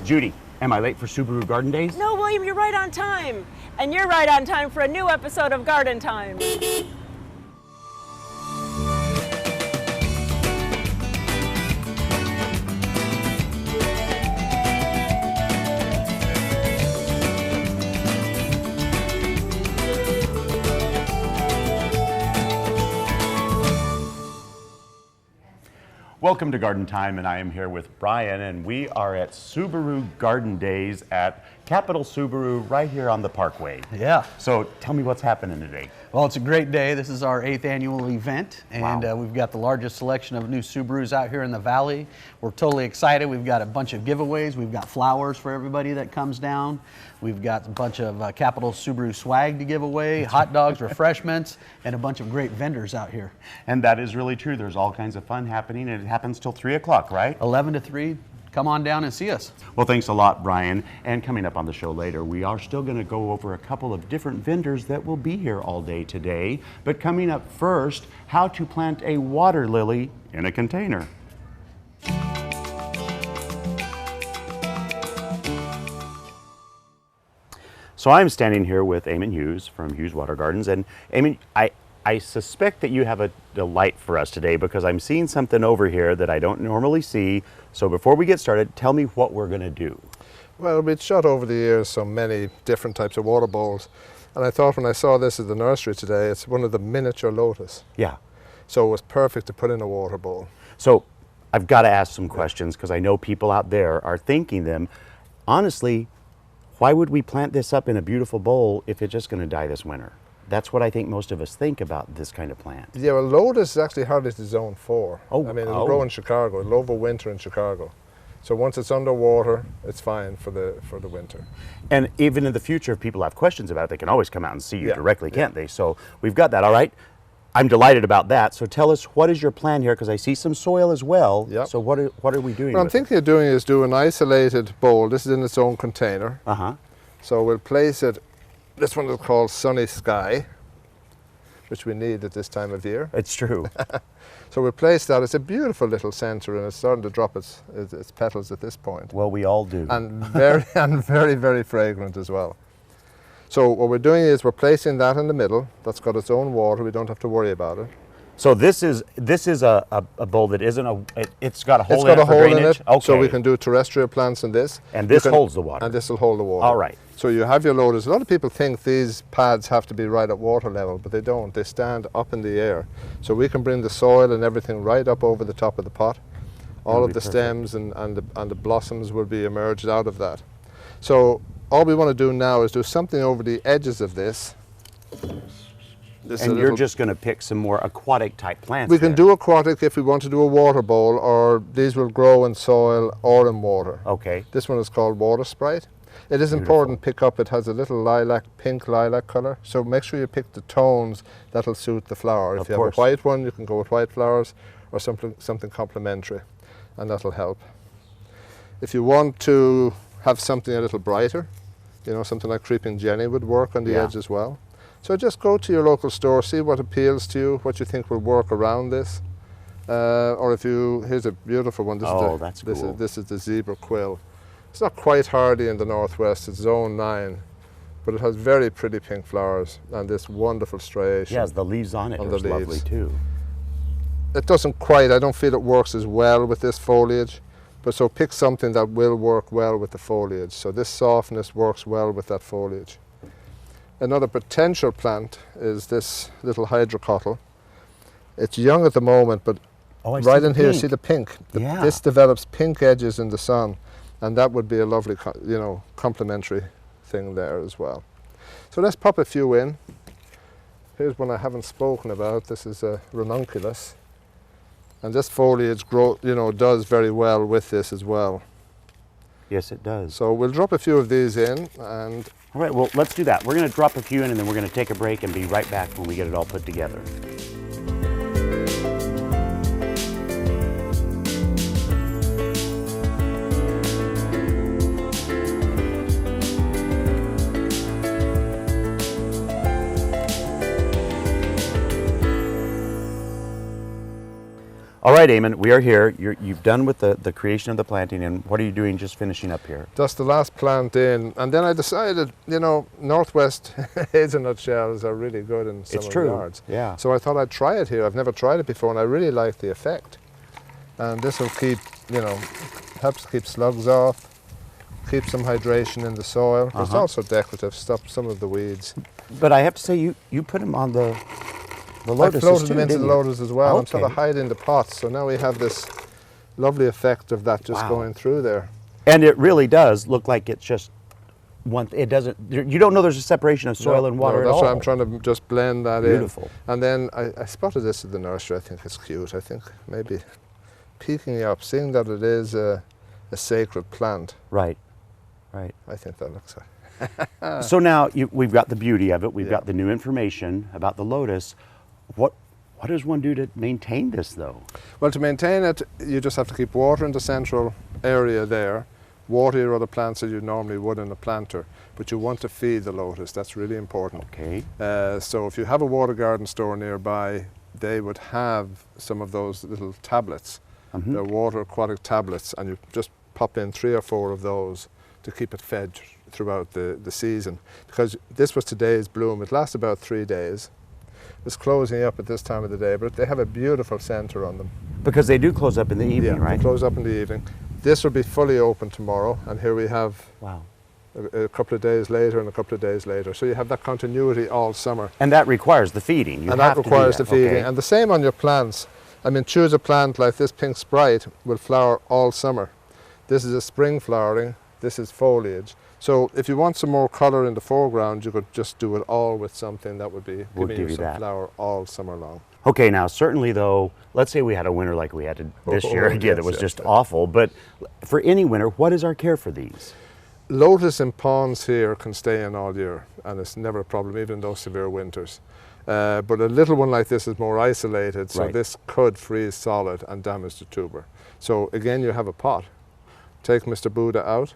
Judy, am I late for Subaru Garden Dayz? No, William, you're right on time. And you're right on time for a new episode of Garden Time. Welcome to Garden Time, and I am here with Brian, and we are at Subaru Garden Dayz at Capital Subaru right here on the Parkway. Yeah. So tell me what's happening today. Well, it's a great day. This is our 8th annual event, and Wow. we've got the largest selection of new Subarus out here in the valley. We're totally excited. We've got a bunch of giveaways. We've got flowers for everybody that comes down. We've got a bunch of Capital Subaru swag to give away, hot dogs, refreshments, and a bunch of great vendors out here. And that is really true. There's all kinds of fun happening, and it happens till 3 o'clock, right? 11 to 3. Come on down and see us. Well, thanks a lot, Brian. And coming up on the show later, we are still going to go over a couple of different vendors that will be here all day today. But coming up first, how to plant a water lily in a container. So I'm standing here with Eamon Hughes from Hughes Water Gardens. And Eamon, I suspect that you have a delight for us today because I'm seeing something over here that I don't normally see. So before we get started, tell me what we're going to do. Well, we'd shot over the years so many different types of water bowls, and I thought when I saw this at the nursery today, it's one of the miniature lotus. Yeah. So it was perfect to put in a water bowl. So I've got to ask some questions because I know people out there are thinking them. Honestly, why would we plant this up in a beautiful bowl if it's just going to die this winter? That's what I think most of us think about this kind of plant. Yeah, well, lotus is actually hardly to zone 4. Oh, I mean, it'll grow in Chicago. It'll overwinter in Chicago. So once it's underwater, it's fine for the winter. And even in the future, if people have questions about it, they can always come out and see you Yeah, directly, yeah. can't they? So we've got that, all right? I'm delighted about that. So tell us, what is your plan here? Because I see some soil as well. Yep. So what are we doing? What I'm with it? thinking of doing is do an isolated bowl. This is in its own container. Uh-huh. So we'll place it, this one is called Sunny Sky, which we need at this time of year. It's true. So we'll place that. It's a beautiful little center, and it's starting to drop its petals at this point. Well, we all do. And very, very fragrant as well. So what we're doing is we're placing that in the middle. That's got its own water. We don't have to worry about it. So this is a bowl that isn't it's got a hole It's in got it a for hole in drainage? it, Okay. so we can do terrestrial plants in this. And this holds the water. And this will hold the water. All right. So you have your lotus. A lot of people think these pads have to be right at water level, but they don't. They stand up in the air. So we can bring the soil and everything right up over the top of the pot. All That'll of be the perfect. stems and the blossoms will be emerged out of that. So all we want to do now is do something over the edges of this. And you're just going to pick some more aquatic type plants. We can there. do aquatic if we want to do a water bowl, or these will grow in soil or in water. Okay. This one is called Water Sprite. It is important to pick up, it has a little lilac, pink lilac color, so make sure you pick the tones that'll suit the flower. If you have a white one, you can go with white flowers, or something complementary, and that'll help. If you want to have something a little brighter, you know, something like Creeping Jenny would work on the edge as well. So just go to your local store, see what appeals to you, what you think will work around this. Or if you, here's a beautiful one. That's cool. This is the zebra quill. It's not quite hardy in the northwest, it's zone 9, but it has very pretty pink flowers and this wonderful striation. Yes, the leaves on it are lovely too. It doesn't quite, I don't feel it works as well with this foliage, but so pick something that will work well with the foliage. So this softness works well with that foliage. Another potential plant is this little hydrocotyle. It's young at the moment, but right in here, see the pink? This develops pink edges in the sun, and that would be a lovely, complementary thing there as well. So let's pop a few in. Here's one I haven't spoken about. This is a ranunculus, and this foliage does very well with this as well. Yes, it does. So we'll drop a few of these in, and all right, well, let's do that. We're going to drop a few in, and then we're going to take a break and be right back when we get it all put together. All right, Eamon, we are here. You've done with the creation of the planting, and what are you doing just finishing up here? Just the last plant in, and then I decided, you know, Northwest hazelnut shells are really good in summer yards. Yeah. So I thought I'd try it here. I've never tried it before, and I really like the effect. And this will keep, you know, helps keep slugs off, keep some hydration in the soil. It's also decorative, stop some of the weeds. But I have to say, you put them on the lotus. I floated them into the lotus as well. Okay. I'm sort of hiding the pots, so now we have this lovely effect of that just going through there. And it really does look like it's just one. It doesn't. You don't know there's a separation of soil and water at all. That's why I'm trying to just blend that in. Beautiful. And then I spotted this at the nursery. I think it's cute. I think maybe peeking up, seeing that it is a sacred plant. Right. Right. I think that looks So now we've got the beauty of it. We've got the new information about the lotus. What does one do to maintain this, though? Well, to maintain it, you just have to keep water in the central area there, water your other plants as you normally would in a planter, but you want to feed the lotus. That's really important. Okay. So if you have a water garden store nearby, they would have some of those little tablets. They're water aquatic tablets, and you just pop in 3 or 4 of those to keep it fed throughout the season. Because this was today's bloom. It lasts about 3 days. It's closing up at this time of the day, but they have a beautiful center on them. Because they do close up in the evening, right? They close up in the evening. This will be fully open tomorrow, and here we have a couple of days later and a couple of days later. So you have that continuity all summer. And that requires the feeding. And that requires the feeding. And the same on your plants. I mean, choose a plant like this pink sprite will flower all summer. This is a spring flowering. This is foliage. So if you want some more colour in the foreground, you could just do it all with something that would be giving you some flower all summer long. Okay, now certainly though, let's say we had a winter like we had this year. Again, it was just awful. But for any winter, what is our care for these? Lotus in ponds here can stay in all year, and it's never a problem, even in those severe winters. But a little one like this is more isolated, so this could freeze solid and damage the tuber. So again, you have a pot. Take Mr. Buddha out,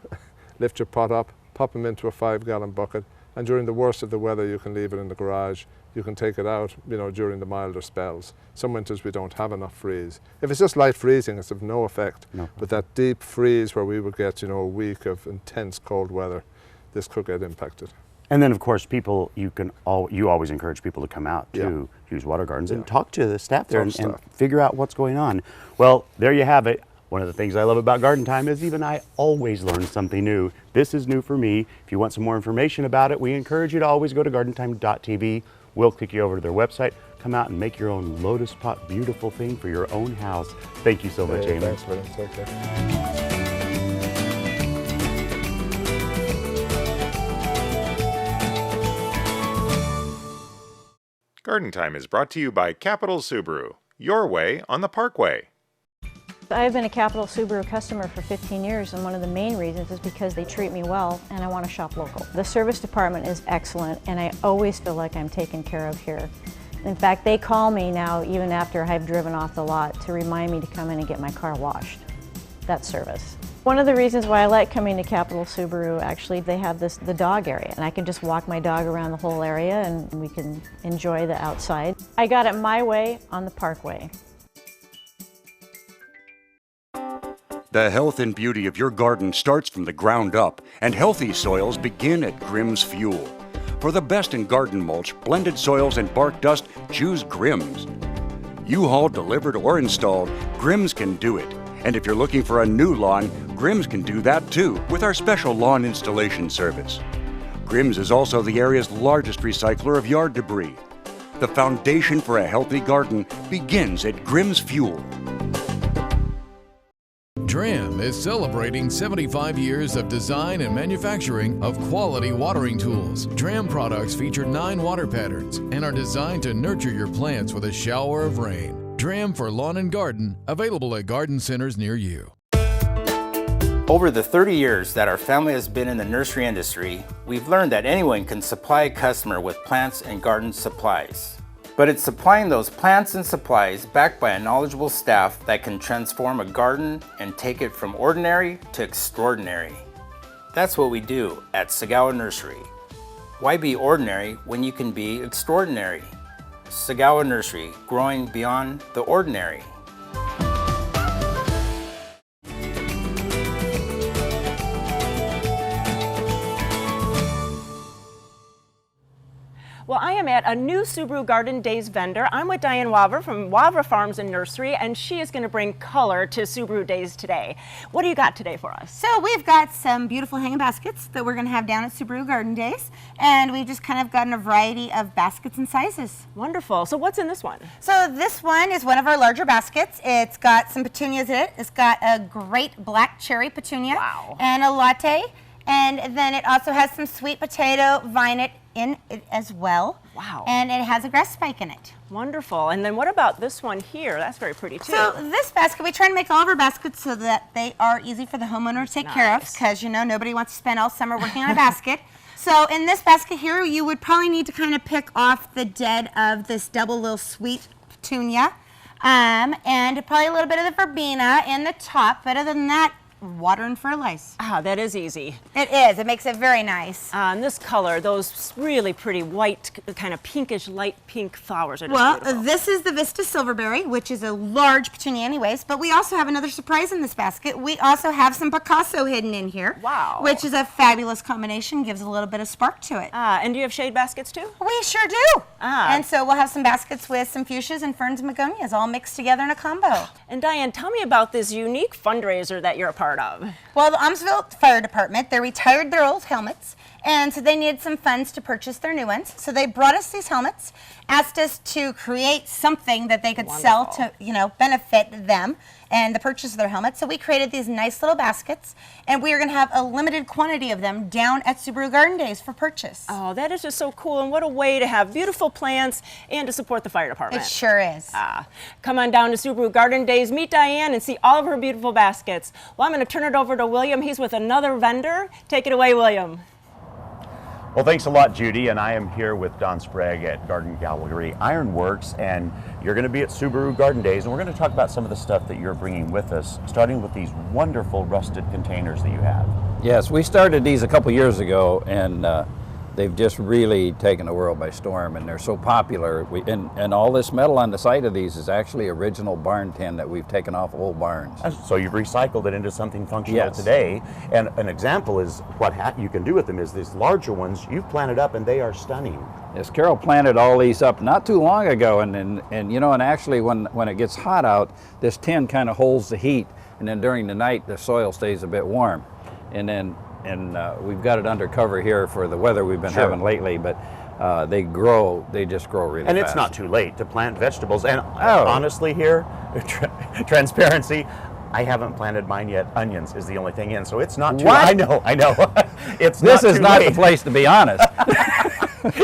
lift your pot up, pop him into a 5-gallon bucket, and during the worst of the weather you can leave it in the garage. You can take it out, you know, during the milder spells. Some winters we don't have enough freeze. If it's just light freezing, it's of no effect. But that deep freeze where we would get, you know, a week of intense cold weather, this could get impacted. And then of course people, you always encourage people to come out to Hughes Water Gardens and talk to the staff there and figure out what's going on. Well, there you have it. One of the things I love about Garden Time is even I always learn something new. This is new for me. If you want some more information about it, we encourage you to always go to gardentime.tv. We'll kick you over to their website. Come out and make your own lotus pot beautiful thing for your own house. Thank you so much, Eamon. Thanks, William. Take care. Garden Time is brought to you by Capital Subaru, your way on the Parkway. I've been a Capital Subaru customer for 15 years, and one of the main reasons is because they treat me well and I want to shop local. The service department is excellent, and I always feel like I'm taken care of here. In fact, they call me now even after I've driven off the lot to remind me to come in and get my car washed. That's service. One of the reasons why I like coming to Capital Subaru, actually, they have the dog area, and I can just walk my dog around the whole area and we can enjoy the outside. I got it my way on the Parkway. The health and beauty of your garden starts from the ground up, and healthy soils begin at Grimm's Fuel. For the best in garden mulch, blended soils, and bark dust, choose Grimm's. U-Haul delivered or installed, Grimm's can do it. And if you're looking for a new lawn, Grimm's can do that too with our special lawn installation service. Grimm's is also the area's largest recycler of yard debris. The foundation for a healthy garden begins at Grimm's Fuel. Dram is celebrating 75 years of design and manufacturing of quality watering tools. Dram products feature 9 water patterns and are designed to nurture your plants with a shower of rain. Dram for lawn and garden, available at garden centers near you. Over the 30 years that our family has been in the nursery industry, we've learned that anyone can supply a customer with plants and garden supplies. But it's supplying those plants and supplies backed by a knowledgeable staff that can transform a garden and take it from ordinary to extraordinary. That's what we do at Sagawa Nursery. Why be ordinary when you can be extraordinary? Sagawa Nursery, growing beyond the ordinary. am at a new Subaru Garden Dayz vendor. I'm with Diane Wavra from Wavra Farms and Nursery, and she is going to bring color to Subaru Dayz today. What do you got today for us? So we've got some beautiful hanging baskets that we're going to have down at Subaru Garden Dayz, and we've just kind of gotten a variety of baskets and sizes. Wonderful. So what's in this one? So this one is one of our larger baskets. It's got some petunias in it. It's got a great black cherry petunia. Wow. And a latte, and then it also has some sweet potato violet in it as well. Wow. And it has a grass spike in it. Wonderful. And then what about this one here? That's very pretty too. So this basket, we try to make all of our baskets so that they are easy for the homeowner to take care of, because you know nobody wants to spend all summer working on a basket. So in this basket here, you would probably need to kind of pick off the dead of this double little sweet petunia, and probably a little bit of the verbena in the top. But other than that, water and fertilize. Ah, that is easy. It is. It makes it very nice. And this color, those really pretty white, kind of pinkish, light pink flowers are just Well, beautiful. this is the Vista Silverberry, which is a large petunia anyways, but we also have another surprise in this basket. We also have some Picasso hidden in here. Wow. Which is a fabulous combination, gives a little bit of spark to it. And do you have shade baskets too? We sure do. Ah. And so we'll have some baskets with some fuchsias and ferns and begonias all mixed together in a combo. And Diane, tell me about this unique fundraiser that you're a part of. Well, the Almsville Fire Department, they retired their old helmets, and so they needed some funds to purchase their new ones. So they brought us these helmets, asked us to create something that they could sell to, you know, benefit them and the purchase of their helmets. So we created these nice little baskets, and we are going to have a limited quantity of them down at Subaru Garden Dayz for purchase. Oh, that is just so cool, and what a way to have beautiful plants and to support the fire department. It sure is. Come on down to Subaru Garden Dayz, meet Diane, and see all of her beautiful baskets. Well, I'm going to turn it over to William. He's with another vendor. Take it away, William. Well, thanks a lot, Judy, and I am here with Don Sprague at Garden Gallery Ironworks, and you're going to be at Subaru Garden Dayz, and we're going to talk about some of the stuff that you're bringing with us, starting with these wonderful rusted containers that you have. Yes, we started these a couple years ago, and they've just really taken the world by storm, and they're so popular. And all this metal on the side of these is actually original barn tin that we've taken off old barns. So you've recycled it into something functional today. And an example is what you can do with them is these larger ones you've planted up, and they are stunning. Yes, Carol planted all these up not too long ago, and you know, and actually when it gets hot out, this tin kind of holds the heat, and then during the night the soil stays a bit warm, and then. We've got it under cover here for the weather we've been having lately, but they just grow really fast. And it's not too late to plant vegetables. And honestly here, transparency, I haven't planted mine yet. Onions is the only thing in, so it's not too late. I know. This is not the place to be honest.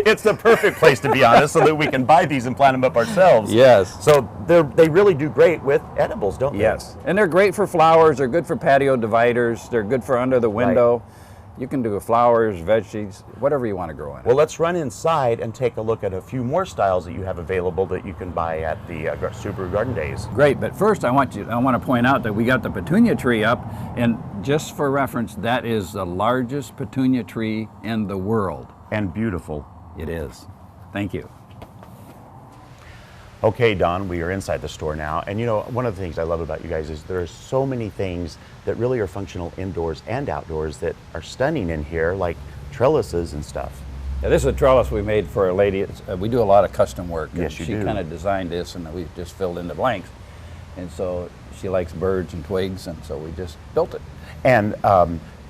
It's the perfect place to be honest, so that we can buy these and plant them up ourselves. Yes. So they really do great with edibles, don't they? Yes. And they're great for flowers. They're good for patio dividers. They're good for under the window. Right. You can do flowers, veggies, whatever you want to grow in. Well, let's run inside and take a look at a few more styles that you have available that you can buy at the Subaru Garden Dayz. Great, but first I want to point out that we got the petunia tree up, and just for reference, that is the largest petunia tree in the world. And beautiful. It is. Thank you. Okay, Don, we are inside the store now, and you know, one of the things I love about you guys is there are so many things that really are functional indoors and outdoors that are stunning in here, like trellises and stuff. Yeah, this is a trellis we made for a lady. We do a lot of custom work. Yes, you do. She kind of designed this, and we just filled in the blanks. And so she likes birds and twigs, and so we just built it. And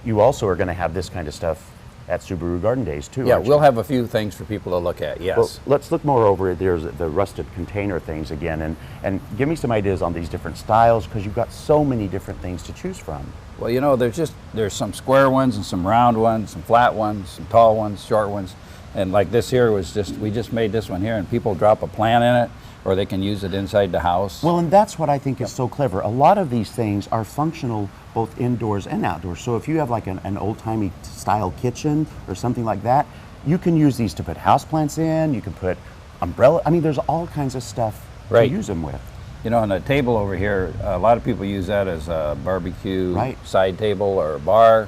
you also are going to have this kind of stuff at Subaru Garden Dayz too. Yeah, we'll have a few things for people to look at, yes. Well, let's look more over there's the rusted container things again, and give me some ideas on these different styles, because you've got so many different things to choose from. Well, you know, there's some square ones and some round ones, some flat ones, some tall ones, short ones. And like this here we just made this one here, and people drop a plant in it, or they can use it inside the house. Well, and that's what I think is so clever. A lot of these things are functional both indoors and outdoors. So if you have like an old-timey style kitchen or something like that, you can use these to put houseplants in, you can put umbrella, I mean, there's all kinds of stuff to use them with. You know, on the table over here, a lot of people use that as a barbecue side table or a bar,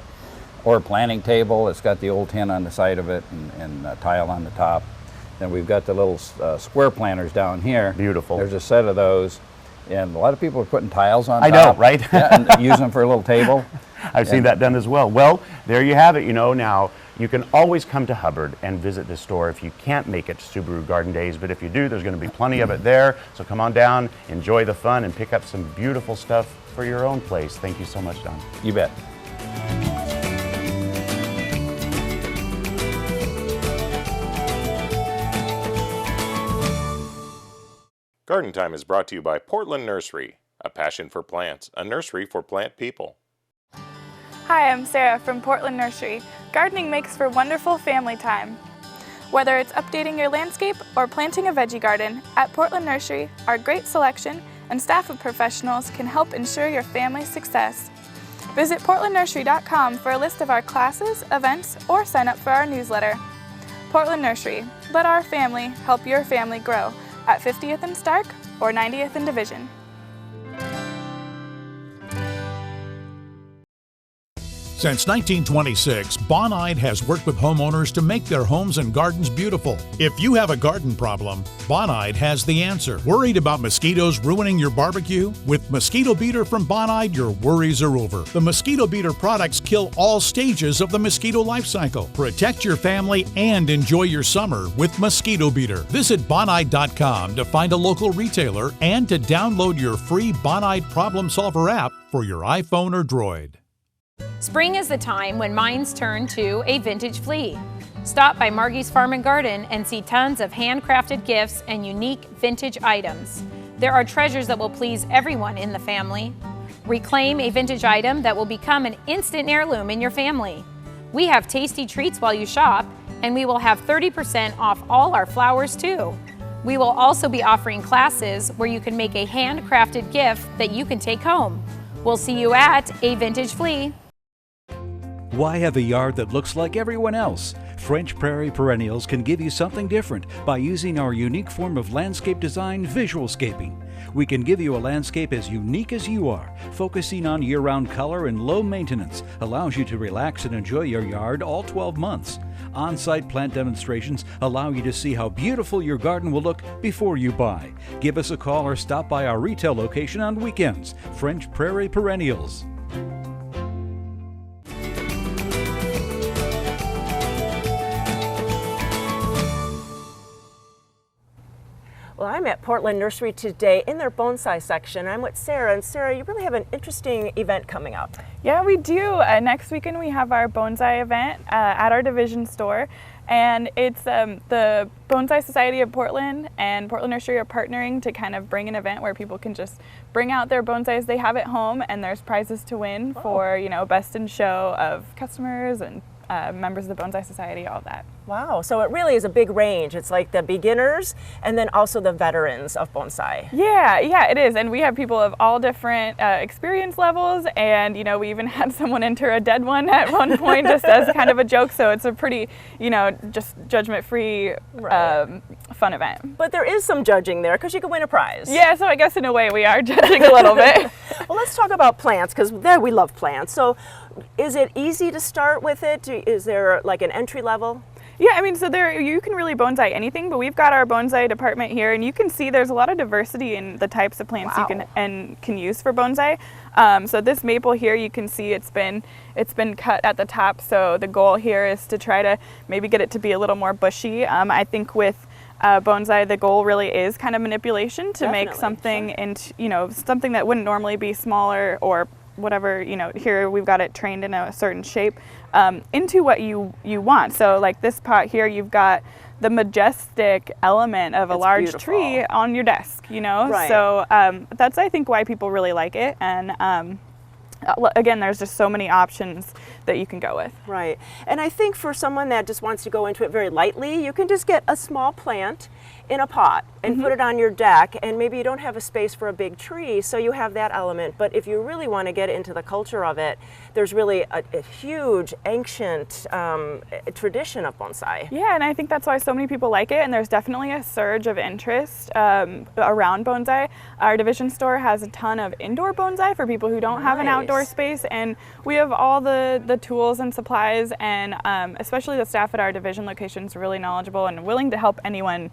or a planting table. It's got the old tin on the side of it and tile on the top. Then we've got the little square planters down here. Beautiful. There's a set of those. And a lot of people are putting tiles on top. I know, right? Yeah, and use them for a little table. I've seen that done as well. Well, there you have it. You know, now You can always come to Hubbard and visit this store if you can't make it to Subaru Garden Dayz, but if you do, there's going to be plenty of it there. So come on down, enjoy the fun, and pick up some beautiful stuff for your own place. Thank you so much, Don. You bet. Garden Time is brought to you by Portland Nursery, a passion for plants, a nursery for plant people. Hi, I'm Sarah from Portland Nursery. Gardening makes for wonderful family time. Whether it's updating your landscape or planting a veggie garden, at Portland Nursery, our great selection and staff of professionals can help ensure your family's success. Visit portlandnursery.com for a list of our classes, events, or sign up for our newsletter. Portland Nursery, let our family help your family grow at 50th and Stark or 90th and Division. Since 1926, Bonsai has worked with homeowners to make their homes and gardens beautiful. If you have a garden problem, Bonsai has the answer. Worried about mosquitoes ruining your barbecue? With Mosquito Beater from Bonsai, your worries are over. The Mosquito Beater products kill all stages of the mosquito life cycle. Protect your family and enjoy your summer with Mosquito Beater. Visit Bonsai.com to find a local retailer and to download your free Bonsai Problem Solver app for your iPhone or Droid. Spring is the time when minds turn to a vintage flea. Stop by Margie's Farm and Garden and see tons of handcrafted gifts and unique vintage items. There are treasures that will please everyone in the family. Reclaim a vintage item that will become an instant heirloom in your family. We have tasty treats while you shop, and we will have 30% off all our flowers too. We will also be offering classes where you can make a handcrafted gift that you can take home. We'll see you at A Vintage Flea. Why have a yard that looks like everyone else? French Prairie Perennials can give you something different by using our unique form of landscape design, visualscaping. We can give you a landscape as unique as you are. Focusing on year-round color and low maintenance allows you to relax and enjoy your yard all 12 months. On-site plant demonstrations allow you to see how beautiful your garden will look before you buy. Give us a call or stop by our retail location on weekends. French Prairie Perennials. Well, I'm at Portland Nursery today in their bonsai section. I'm with Sarah, and Sarah, you really have an interesting event coming up. Yeah, we do. Next weekend we have our bonsai event at our division store, and it's the Bonsai Society of Portland and Portland Nursery are partnering to kind of bring an event where people can just bring out their bonsais they have at home, and there's prizes to win for, you know, best in show of customers and members of the Bonsai Society, all that. Wow, so it really is a big range. It's like the beginners and then also the veterans of bonsai. Yeah, it is. And we have people of all different experience levels, and, you know, we even had someone enter a dead one at one point just as kind of a joke. So it's a pretty, you know, just judgment-free, fun event. But there is some judging there because you can win a prize. Yeah, so I guess in a way we are judging a little bit. Well, let's talk about plants, because we love plants. So is it easy to start with it? Is there like an entry level? Yeah, I mean, so there you can really bonsai anything, but we've got our bonsai department here, and you can see there's a lot of diversity in the types of plants you can use for bonsai. So this maple here, you can see it's been cut at the top. So the goal here is to try to maybe get it to be a little more bushy. I think with bonsai, the goal really is kind of manipulation to make something into, you know, something that wouldn't normally be smaller or whatever, you know, here we've got it trained in a certain shape into what you want. So like this pot here, you've got the majestic element of a large tree on your desk, you know? Right. So that's, I think, why people really like it. And again, there's just so many options that you can go with. Right. And I think for someone that just wants to go into it very lightly, you can just get a small plant in a pot and put it on your deck, and maybe you don't have a space for a big tree, so you have that element. But if you really want to get into the culture of it, there's really a huge ancient tradition of bonsai. Yeah, and I think that's why so many people like it, and there's definitely a surge of interest around bonsai. Our division store has a ton of indoor bonsai for people who don't have an outdoor space, and we have all the tools and supplies, and especially the staff at our division location is really knowledgeable and willing to help anyone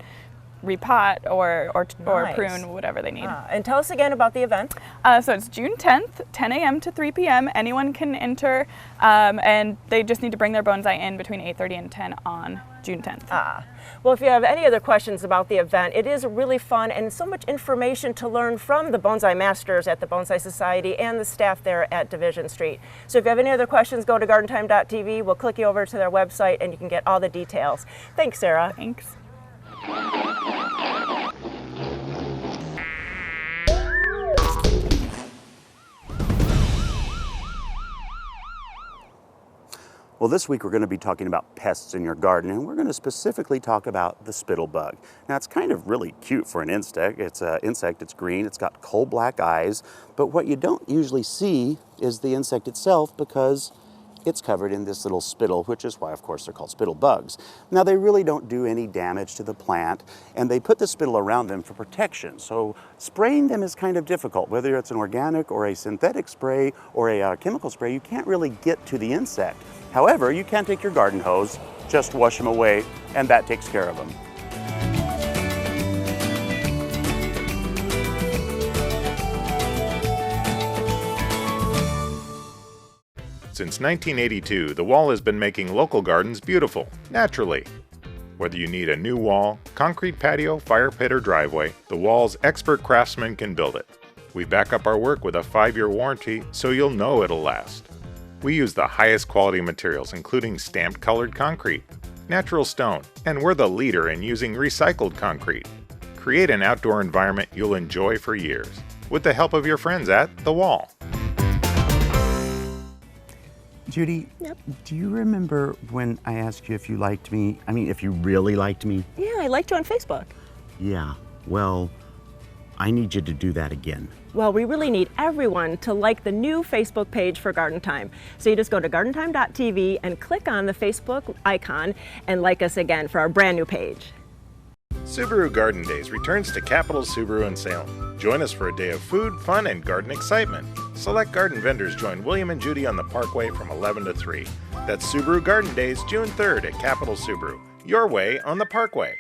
repot or Nice. prune, whatever they need. And tell us again about the event. So it's June 10th, 10 a.m. to 3 p.m. Anyone can enter, and they just need to bring their bonsai in between 8:30 and 10 on June 10th. Well, if you have any other questions about the event, it is really fun and so much information to learn from the bonsai masters at the Bonsai Society and the staff there at Division Street. So if you have any other questions, go to gardentime.tv. We'll click you over to their website and you can get all the details. Thanks, Sarah. Thanks. Well, this week we're going to be talking about pests in your garden, and we're going to specifically talk about the spittle bug. Now, it's kind of really cute for an insect. It's an insect, it's green, it's got coal black eyes, but what you don't usually see is the insect itself because it's covered in this little spittle, which is why, of course, they're called spittle bugs. Now, they really don't do any damage to the plant, and they put the spittle around them for protection. So spraying them is kind of difficult. Whether it's an organic or a synthetic spray or a chemical spray, you can't really get to the insect. However, you can take your garden hose, just wash them away, and that takes care of them. Since 1982, the Wall has been making local gardens beautiful, naturally. Whether you need a new wall, concrete patio, fire pit, or driveway, the Wall's expert craftsmen can build it. We back up our work with a 5-year warranty, so you'll know it'll last. We use the highest quality materials, including stamped colored concrete, natural stone, and we're the leader in using recycled concrete. Create an outdoor environment you'll enjoy for years, with the help of your friends at The Wall. Judy, Yep. do you remember when I asked you if you liked me? I mean, if you really liked me? Yeah, I liked you on Facebook. Yeah, well, I need you to do that again. Well, we really need everyone to like the new Facebook page for Garden Time. So you just go to gardentime.tv and click on the Facebook icon and like us again for our brand new page. Subaru Garden Dayz returns to Capital Subaru in Salem. Join us for a day of food, fun, and garden excitement. Select garden vendors join William and Judy on the Parkway from 11 to 3. That's Subaru Garden Dayz, June 3rd at Capital Subaru. Your way on the Parkway.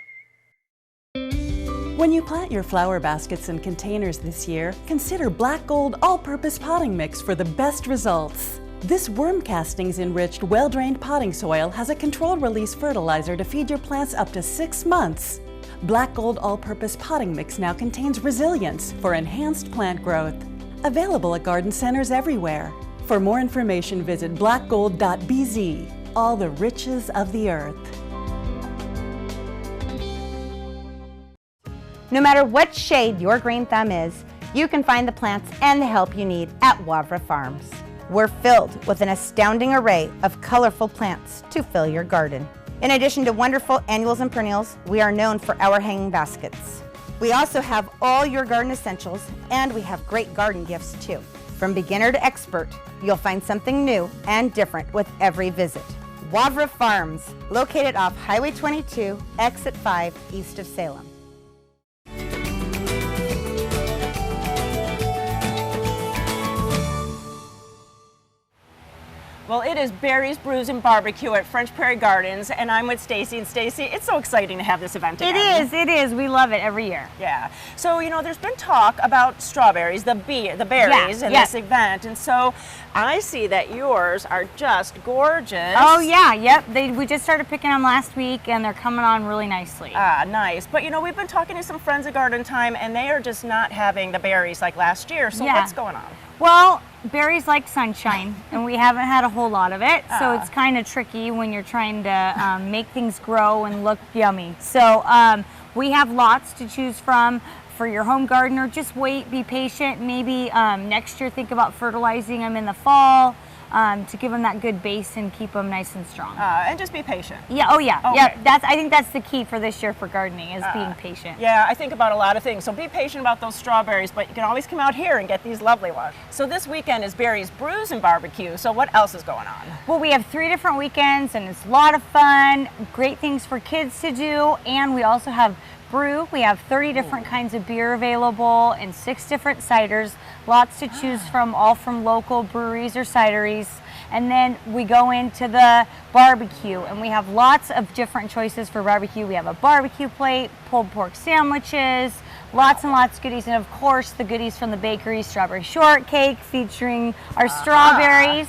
When you plant your flower baskets and containers this year, consider Black Gold All-Purpose Potting Mix for the best results. This worm castings-enriched, well-drained potting soil has a controlled release fertilizer to feed your plants up to 6 months. Black Gold All-Purpose Potting Mix now contains resilience for enhanced plant growth. Available at garden centers everywhere. For more information, visit blackgold.bz. All the riches of the earth. No matter what shade your green thumb is, you can find the plants and the help you need at Wavra Farms. We're filled with an astounding array of colorful plants to fill your garden. In addition to wonderful annuals and perennials, we are known for our hanging baskets. We also have all your garden essentials, and we have great garden gifts too. From beginner to expert, you'll find something new and different with every visit. Wavra Farms, located off Highway 22, Exit 5, east of Salem. Well, it is Berries, Brews, and Barbecue at French Prairie Gardens, and I'm with Stacy. And Stacy, it's so exciting to have this event again. It is. We love it every year. Yeah. So, you know, there's been talk about strawberries, the berries in this event, and so I see that yours are just gorgeous. Oh yeah, yep. We just started picking them last week, and they're coming on really nicely. Ah, nice. But you know, we've been talking to some friends at Garden Time, and they are just not having the berries like last year. So what's going on? Well, berries like sunshine, and we haven't had a whole lot of it, so it's kind of tricky when you're trying to make things grow and look yummy. So we have lots to choose from for your home garden, or just wait, be patient. Maybe next year think about fertilizing them in the fall to give them that good base and keep them nice and strong. And just be patient. Yeah, oh yeah, Okay. yeah. I think that's the key for this year for gardening, is being patient. Yeah, I think about a lot of things. So be patient about those strawberries, but you can always come out here and get these lovely ones. So this weekend is Berries, Brews, and Barbecue. So what else is going on? Well, we have 3 different weekends, and it's a lot of fun, great things for kids to do, and we also have brew. We have 30 different kinds of beer available and 6 different ciders, lots to choose from, all from local breweries or cideries. And then we go into the barbecue, and we have lots of different choices for barbecue. We have a barbecue plate, pulled pork sandwiches, lots and lots of goodies, and of course the goodies from the bakery, strawberry shortcake featuring our strawberries.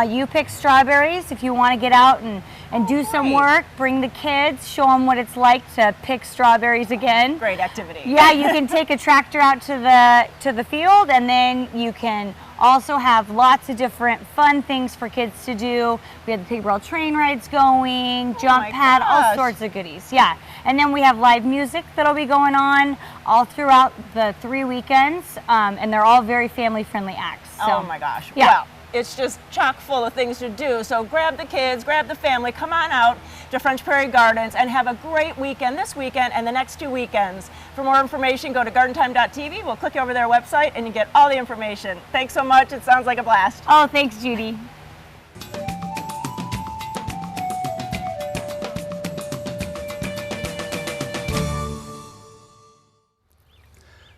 You pick strawberries if you want to get out and do some work, bring the kids, show them what it's like to pick strawberries again. Great activity. Yeah, you can take a tractor out to the field, and then you can also have lots of different fun things for kids to do. We have the pig barrel train rides going, jump pad, all sorts of goodies. Yeah, and then we have live music that'll be going on all throughout the 3 weekends, and they're all very family-friendly acts. So, oh my gosh. Yeah. Well, it's just chock full of things to do. So grab the kids, grab the family, come on out to French Prairie Gardens and have a great weekend this weekend and the next 2 weekends. For more information, go to gardentime.tv. We'll click over their website and you get all the information. Thanks so much. It sounds like a blast. Oh, thanks, Judy.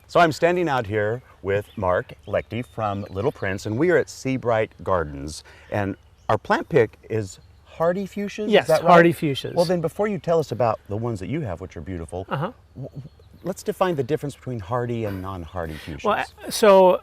So I'm standing out here with Mark Lechty from Little Prince, and we are at Seabright Gardens. And our plant pick is hardy fuchsias? Yes, is that right? hardy fuchsias. Well, then before you tell us about the ones that you have, which are beautiful, let's define the difference between hardy and non-hardy fuchsias. Well, so,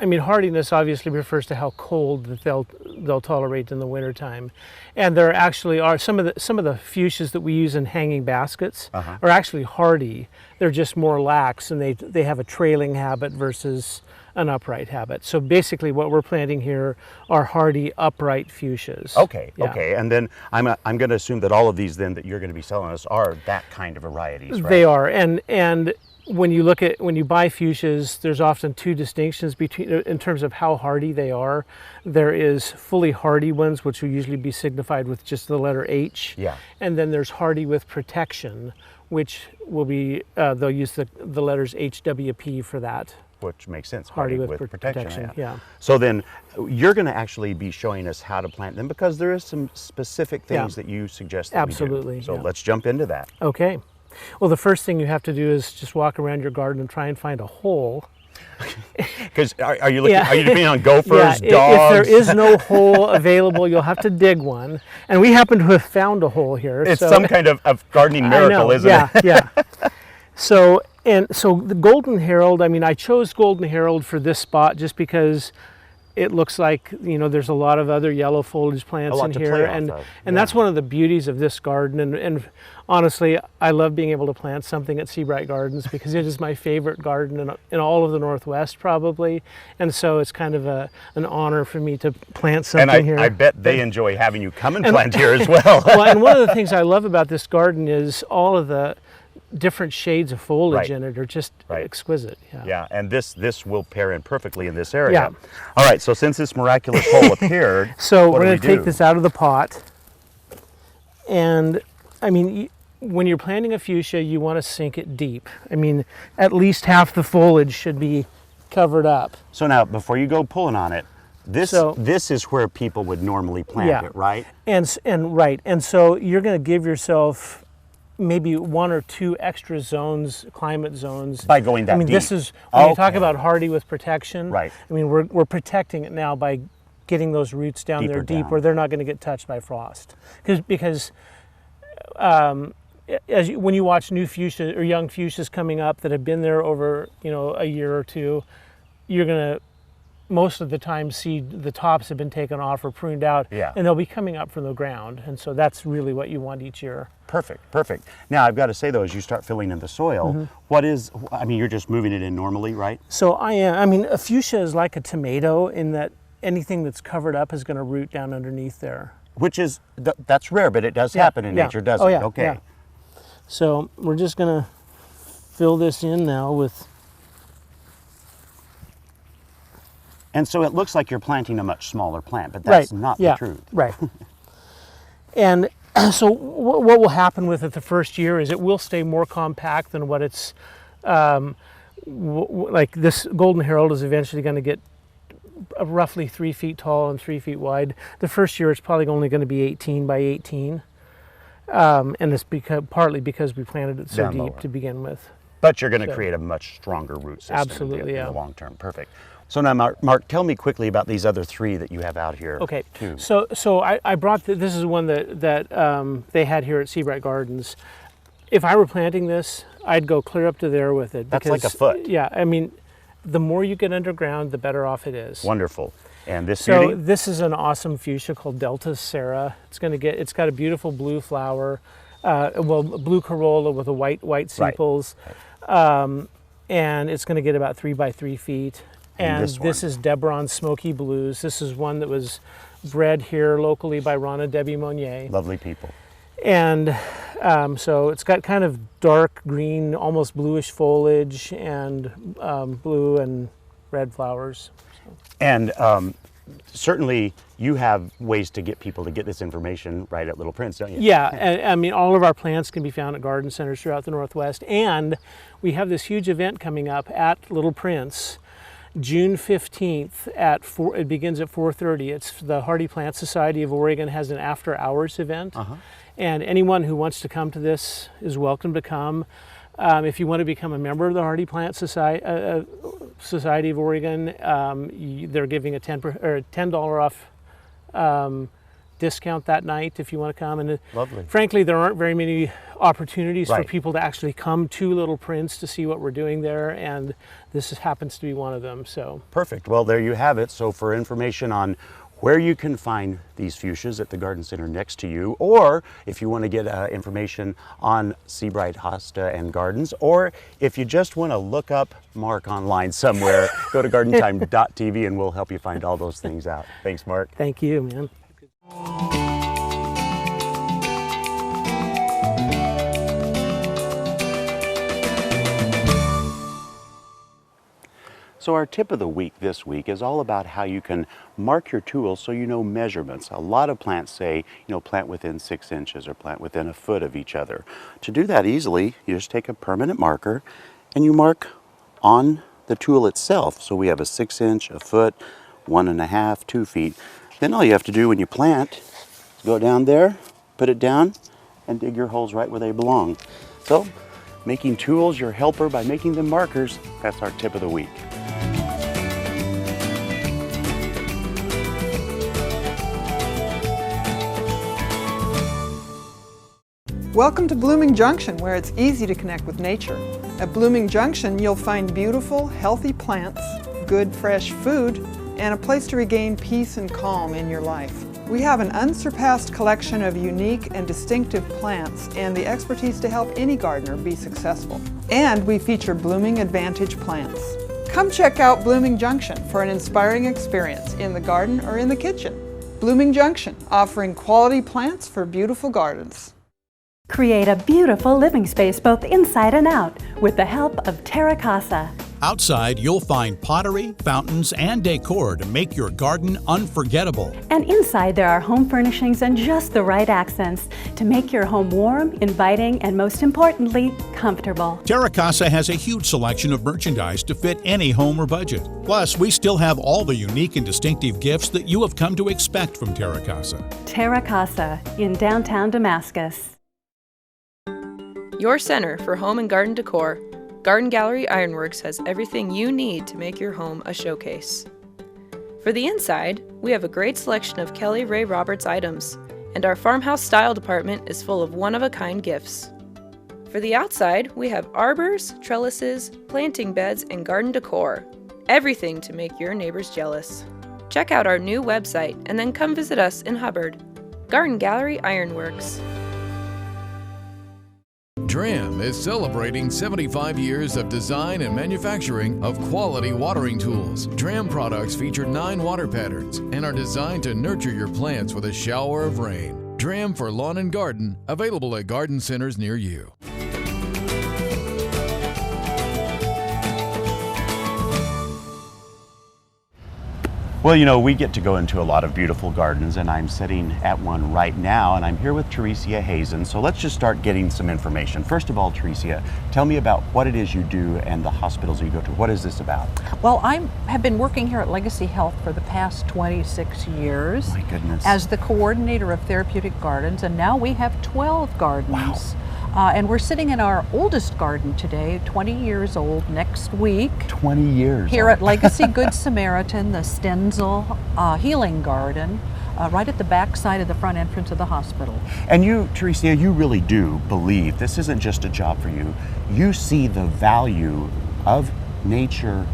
I mean, hardiness obviously refers to how cold that they'll tolerate in the wintertime. And there actually are some of the fuchsias that we use in hanging baskets are actually hardy. They're just more lax, and they have a trailing habit versus an upright habit. So basically what we're planting here are hardy upright fuchsias. Okay, Yeah. okay. And then I'm going to assume that all of these then that you're going to be selling us are that kind of varieties, right? They are. And when you buy fuchsias, there's often two distinctions in terms of how hardy they are. There is fully hardy ones, which will usually be signified with just the letter H. Yeah. And then there's hardy with protection, which will be, they'll use the letters HWP for that. Which makes sense. Hardy with protection. protection, yeah. So then you're going to actually be showing us how to plant them because there is some specific things that you suggest that Absolutely, we do. So yeah. let's jump into that. Okay. Well, the first thing you have to do is just walk around your garden and try and find a hole. Because are you looking? Are you depending on gophers, dogs? If there is no hole available, you'll have to dig one. And we happen to have found a hole here. It's some kind of gardening miracle, isn't it? Yeah. So the Golden Herald, I mean, I chose Golden Herald for this spot just because it looks like, there's a lot of other yellow foliage plants in here, and that's one of the beauties of this garden. And honestly, I love being able to plant something at Seabright Gardens because it is my favorite garden in all of the Northwest, probably. And so it's kind of an honor for me to plant something here. And I bet they enjoy having you come and plant here as well. Well, and one of the things I love about this garden is all of the different shades of foliage in it are just exquisite. Yeah, and this will pair in perfectly in this area. Yeah. All right, so since this miraculous hole appeared, so what we're do going to we take this out of the pot. And I mean, when you're planting a fuchsia, you want to sink it deep. I mean, at least half the foliage should be covered up. So now, before you go pulling on it, this is where people would normally plant it, right? And so you're going to give yourself maybe 1 or 2 extra zones, climate zones. By going that deep. I mean, this is, when you talk about hardy with protection, right. I mean, we're protecting it now by getting those roots down there deep where they're not going to get touched by frost. Because when you watch new fuchsia or young fuchsias coming up that have been there over, a year or two, you're going to most of the time see the tops have been taken off or pruned out, and they'll be coming up from the ground. And so that's really what you want each year. Perfect. Now, I've got to say, though, as you start filling in the soil, you're just moving it in normally, right? So I mean, a fuchsia is like a tomato in that anything that's covered up is going to root down underneath there. Which is, that's rare, but it does happen in nature, doesn't it? Okay. Yeah. So we're just going to fill this in now with... And so it looks like you're planting a much smaller plant, but that's not the truth. Right. And so what will happen with it the first year is it will stay more compact than what it's, like this Golden Herald is eventually going to get roughly 3 feet tall and 3 feet wide. The first year it's probably only going to be 18 by 18. And it's partly because we planted it so deep to begin with. But you're going to create a much stronger root system absolutely, in the long term. Perfect. So now, Mark, tell me quickly about these other 3 that you have out here. Okay, too. so I brought, this is one that they had here at Seabright Gardens. If I were planting this, I'd go clear up to there with it. That's like a foot. Yeah, I mean, the more you get underground, the better off it is. Wonderful. And this So beauty? this is an awesome fuchsia called Delta Sarah. It's got a beautiful blue flower, blue corolla with a white sepals. Right. And it's going to get about 3 by 3 feet. And this is Debron's Smoky Blues. This is one that was bred here locally by Ron and Debbie Monnier. Lovely people. And so it's got kind of dark green, almost bluish foliage, and blue and red flowers. And certainly you have ways to get people to get this information right at Little Prince, don't you? Yeah, I mean, all of our plants can be found at garden centers throughout the Northwest. And we have this huge event coming up at Little Prince, June 15th it begins at 4:30. It's the Hardy Plant Society of Oregon has an after hours event. And anyone who wants to come to this is welcome to come. If you want to become a member of the Hardy Plant Society of Oregon, they're giving a $10 off discount that night if you want to come. And Lovely. Frankly, there aren't very many opportunities for people to actually come to Little Prince to see what we're doing there, and this happens to be one of them. So perfect. Well, there you have it. So for information on where you can find these fuchsias at the garden center next to you, or if you want to get information on Seabright Hosta and Gardens, or if you just want to look up Mark online somewhere, go to gardentime.tv and we'll help you find all those things out. Thanks, Mark. Thank you, man. So our tip of the week this week is all about how you can mark your tools so you know measurements. A lot of plants say, plant within 6 inches or plant within a foot of each other. To do that easily, you just take a permanent marker and you mark on the tool itself. So we have a 6 inch, a foot, 1.5, 2 feet. Then all you have to do when you plant is go down there, put it down, and dig your holes right where they belong. So making tools your helper by making them markers, that's our tip of the week. Welcome to Blooming Junction, where it's easy to connect with nature. At Blooming Junction, you'll find beautiful, healthy plants, good, fresh food, and a place to regain peace and calm in your life. We have an unsurpassed collection of unique and distinctive plants and the expertise to help any gardener be successful. And we feature Blooming Advantage plants. Come check out Blooming Junction for an inspiring experience in the garden or in the kitchen. Blooming Junction, offering quality plants for beautiful gardens. Create a beautiful living space both inside and out with the help of Terra Casa. Outside, you'll find pottery, fountains, and decor to make your garden unforgettable. And inside, there are home furnishings and just the right accents to make your home warm, inviting, and most importantly, comfortable. Terra Casa has a huge selection of merchandise to fit any home or budget. Plus, we still have all the unique and distinctive gifts that you have come to expect from Terra Casa. Terra Casa in downtown Damascus. Your center for home and garden decor, Garden Gallery Ironworks has everything you need to make your home a showcase. For the inside, we have a great selection of Kelly Ray Roberts items, and our farmhouse style department is full of one-of-a-kind gifts. For the outside, we have arbors, trellises, planting beds, and garden decor. Everything to make your neighbors jealous. Check out our new website and then come visit us in Hubbard. Garden Gallery Ironworks. DRAM is celebrating 75 years of design and manufacturing of quality watering tools. DRAM products feature 9 water patterns and are designed to nurture your plants with a shower of rain. DRAM for lawn and garden, available at garden centers near you. Well, we get to go into a lot of beautiful gardens, and I'm sitting at one right now, and I'm here with Teresia Hazen. So let's just start getting some information. First of all, Teresia, tell me about what it is you do and the hospitals you go to. What is this about? Well, I have been working here at Legacy Health for the past 26 years. My goodness. As the coordinator of Therapeutic Gardens, and now we have 12 gardens. And we're sitting in our oldest garden today, 20 years old next week. 20 years. Here at Legacy Good Samaritan, the Stenzel Healing Garden, right at the back side of the front entrance of the hospital. And you, Teresa, you really do believe this isn't just a job for you. You see the value of nature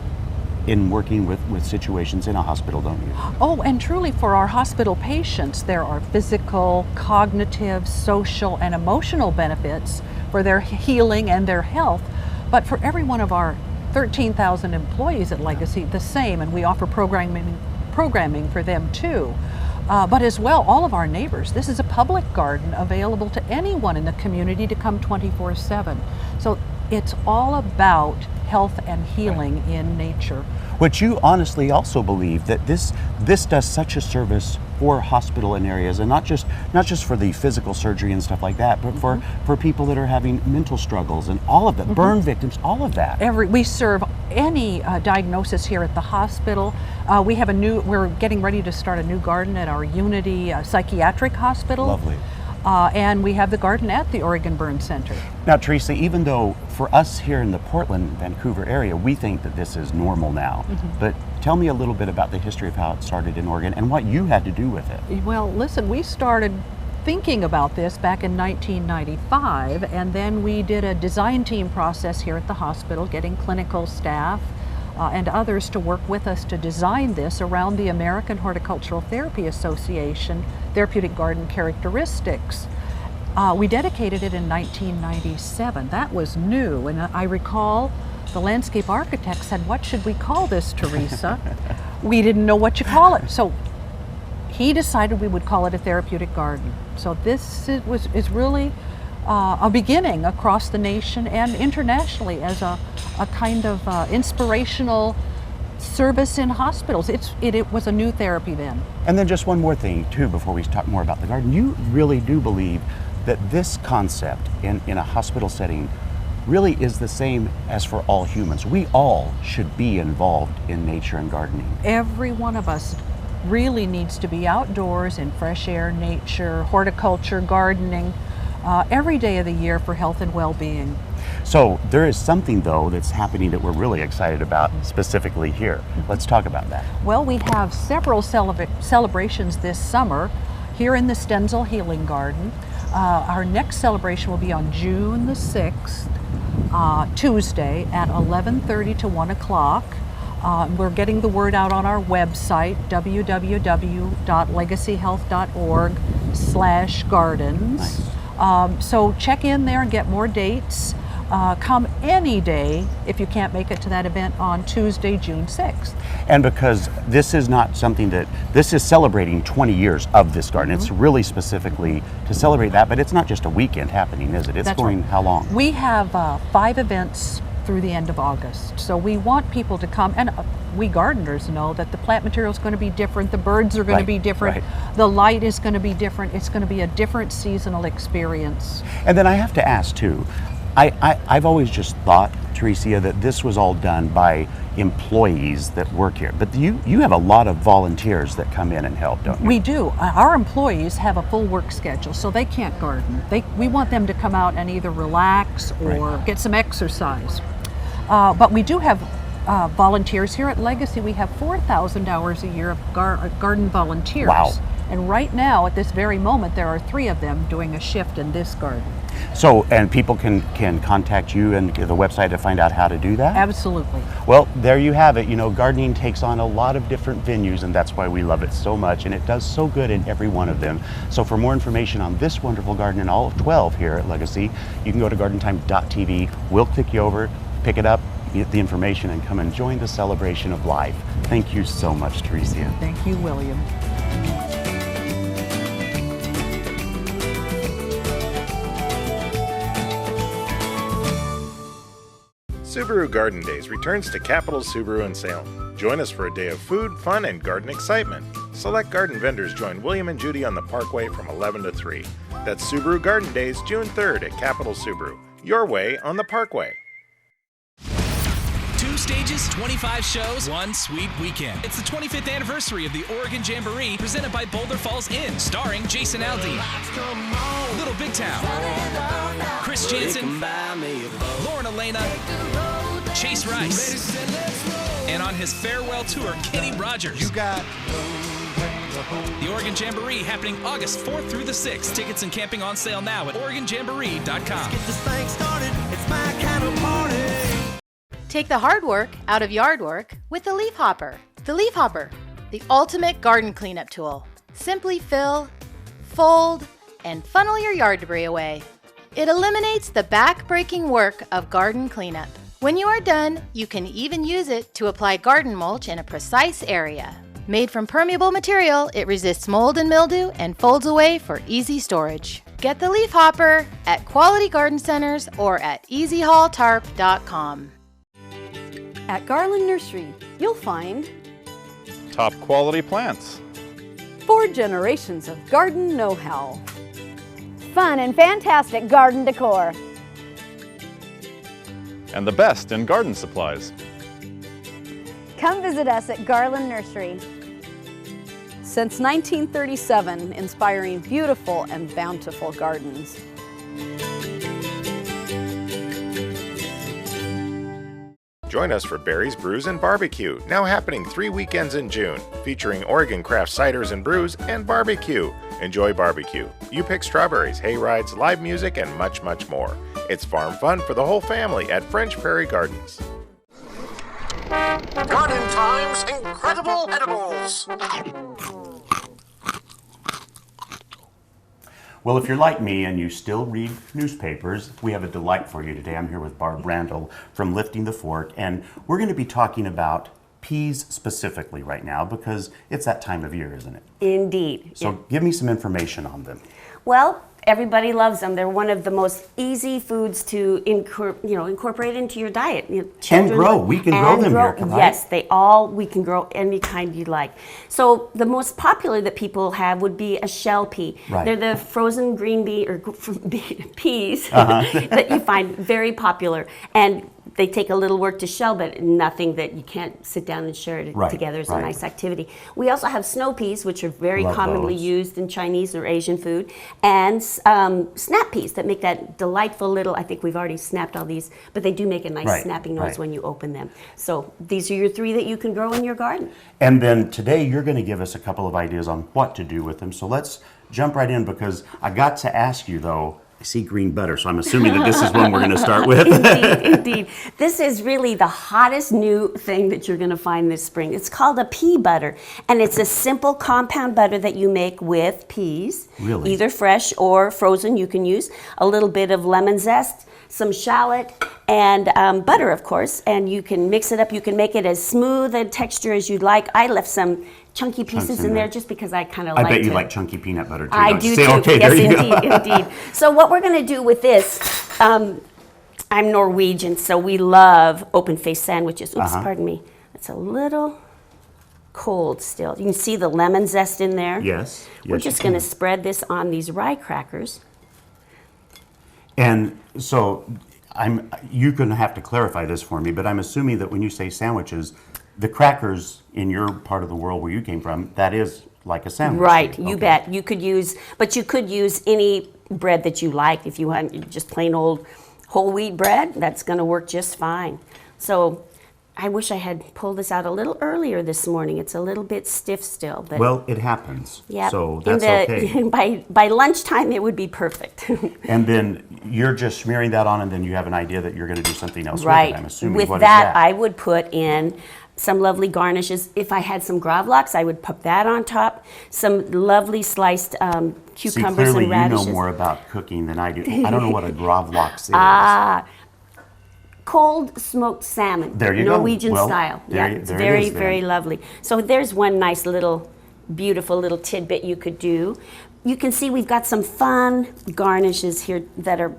in working with situations in a hospital, don't you? Oh, and truly for our hospital patients, there are physical, cognitive, social, and emotional benefits for their healing and their health. But for every one of our 13,000 employees at Legacy, the same, and we offer programming for them too. But as well, all of our neighbors. This is a public garden available to anyone in the community to come 24/7. So it's all about health and healing in nature. Which you honestly also believe that this does such a service for hospital and areas, and not just for the physical surgery and stuff like that, but for people that are having mental struggles and all of that, burn victims, all of that. We serve any diagnosis here at the hospital. We're getting ready to start a new garden at our Unity Psychiatric Hospital. Lovely. And we have the garden at the Oregon Burn Center. Now, Teresa, even though for us here in the Portland, Vancouver area, we think that this is normal now, but tell me a little bit about the history of how it started in Oregon and what you had to do with it. Well, listen, we started thinking about this back in 1995, and then we did a design team process here at the hospital, getting clinical staff and others to work with us to design this around the American Horticultural Therapy Association Therapeutic Garden Characteristics. We dedicated it in 1997. That was new, and I recall the landscape architect said, "What should we call this, Teresa?" We didn't know what to call it, so he decided we would call it a therapeutic garden. So this is really a beginning across the nation and internationally as a kind of inspirational service in hospitals. It was a new therapy then. And then just one more thing too before we talk more about the garden. You really do believe that this concept in a hospital setting really is the same as for all humans. We all should be involved in nature and gardening. Every one of us really needs to be outdoors in fresh air, nature, horticulture, gardening, every day of the year for health and well-being. So there is something though that's happening that we're really excited about specifically here. Let's talk about that. Well, we have several celebrations this summer here in the Stenzel Healing Garden. Our next celebration will be on June the 6th, Tuesday at 11:30 to 1 o'clock. We're getting the word out on our website, www.legacyhealth.org/gardens. Nice. So check in there and get more dates. Come any day if you can't make it to that event on Tuesday, June 6th. And because this is not something this is celebrating 20 years of this garden. It's really specifically to celebrate that, but it's not just a weekend happening, is it? It's That's going right. How long? We have 5 events through the end of August. So we want people to come, and we gardeners know that the plant material is going to be different, the birds are going to be different, the light is going to be different. It's going to be a different seasonal experience. And then I have to ask too, I've always just thought, Teresa, that this was all done by employees that work here. But you have a lot of volunteers that come in and help, don't you? We do. Our employees have a full work schedule, so they can't garden. We want them to come out and either relax or get some exercise. But we do have volunteers here at Legacy. We have 4,000 hours a year of garden volunteers. Wow. And right now, at this very moment, there are 3 of them doing a shift in this garden. So, and people can contact you and the website to find out how to do that? Absolutely. Well, there you have it. You know, gardening takes on a lot of different venues, and that's why we love it so much, and it does so good in every one of them. So for more information on this wonderful garden and all of 12 here at Legacy, you can go to gardentime.tv. We'll click you over, pick it up, get the information, and come and join the celebration of life. Thank you so much, Teresa. Thank you, William. Subaru Garden Dayz returns to Capital Subaru in Salem. Join us for a day of food, fun, and garden excitement. Select garden vendors join William and Judy on the Parkway from 11 to 3. That's Subaru Garden Dayz, June 3rd at Capital Subaru. Your way on the Parkway. stages, 25 shows, one sweet weekend. It's the 25th anniversary of the Oregon Jamboree, presented by Boulder Falls Inn, starring Jason Aldean, Little Big Town, Chris Jansen, Lauren Elena, Chase Rice, and on his farewell tour, Kenny Rogers. You got the Oregon Jamboree happening August 4th through the 6th. Tickets and camping on sale now at OregonJamboree.com. Let's get this thing started. It's my kind of party. Take the hard work out of yard work with the Leaf Hopper. The Leaf Hopper, the ultimate garden cleanup tool. Simply fill, fold, and funnel your yard debris away. It eliminates the back-breaking work of garden cleanup. When you are done, you can even use it to apply garden mulch in a precise area. Made from permeable material, it resists mold and mildew and folds away for easy storage. Get the Leaf Hopper at Quality Garden Centers or at EasyHaulTarp.com. At Garland Nursery, you'll find top quality plants, 4 generations of garden know-how, fun and fantastic garden decor, and the best in garden supplies. Come visit us at Garland Nursery. Since 1937, inspiring beautiful and bountiful gardens. Join us for Berries, Brews, and Barbecue, now happening 3 weekends in June, featuring Oregon craft ciders and brews and barbecue. Enjoy barbecue. You pick strawberries, hay rides, live music, and much, much more. It's farm fun for the whole family at French Prairie Gardens. Garden Time's Incredible Edibles. Well, if you're like me and you still read newspapers, we have a delight for you today. I'm here with Barb Randall from Lifting the Fork, and we're going to be talking about peas specifically right now because it's that time of year, isn't it? Indeed. So give me some information on them. Well, everybody loves them. They're one of the most easy foods to incorporate into your diet. And grow. We can grow them here, can I? Yes, we can grow any kind you like. So the most popular that people have would be a shell pea. Right. They're the frozen green peas that you find very popular. And they take a little work to shell, but nothing that you can't sit down and share it together. It's a nice activity. We also have snow peas, which are very commonly used in Chinese or Asian food, and snap peas that make that delightful little, I think we've already snapped all these, but they do make a nice snapping noise when you open them. So these are your 3 that you can grow in your garden. And then today you're going to give us a couple of ideas on what to do with them. So let's jump right in because I got to ask you though, I see green butter, so I'm assuming that this is one we're going to start with. Indeed. This is really the hottest new thing that you're going to find this spring. It's called a pea butter, and it's a simple compound butter that you make with peas. Really? Either fresh or frozen. You can use a little bit of lemon zest, some shallot, and butter, of course, and you can mix it up. You can make it as smooth a texture as you'd like. I left some chunky pieces in there just because I kind of like it. I bet you like chunky peanut butter too. I do too. Okay, yes, indeed. So what we're going to do with this, I'm Norwegian, so we love open-faced sandwiches. Oops, pardon me. It's a little cold still. You can see the lemon zest in there. Yes. We're just going to spread this on these rye crackers. And so you're going to have to clarify this for me, but I'm assuming that when you say sandwiches, the crackers in your part of the world where you came from, that is like a sandwich. Right, you bet. You could use any bread that you like. If you want just plain old whole wheat bread, that's going to work just fine. So I wish I had pulled this out a little earlier this morning. It's a little bit stiff still. But well, it happens. Yeah. So that's okay. By lunchtime, it would be perfect. And then you're just smearing that on, and then you have an idea that you're going to do something else with it, I'm assuming. With what that, is that? I would put in some lovely garnishes. If I had some gravlax, I would put that on top. Some lovely sliced cucumbers and radishes. See, clearly you know more about cooking than I do. I don't know what a gravlax is. Cold smoked salmon. There you Norwegian go. style. It's very, very lovely. So there's one nice little, beautiful little tidbit you could do. You can see we've got some fun garnishes here that are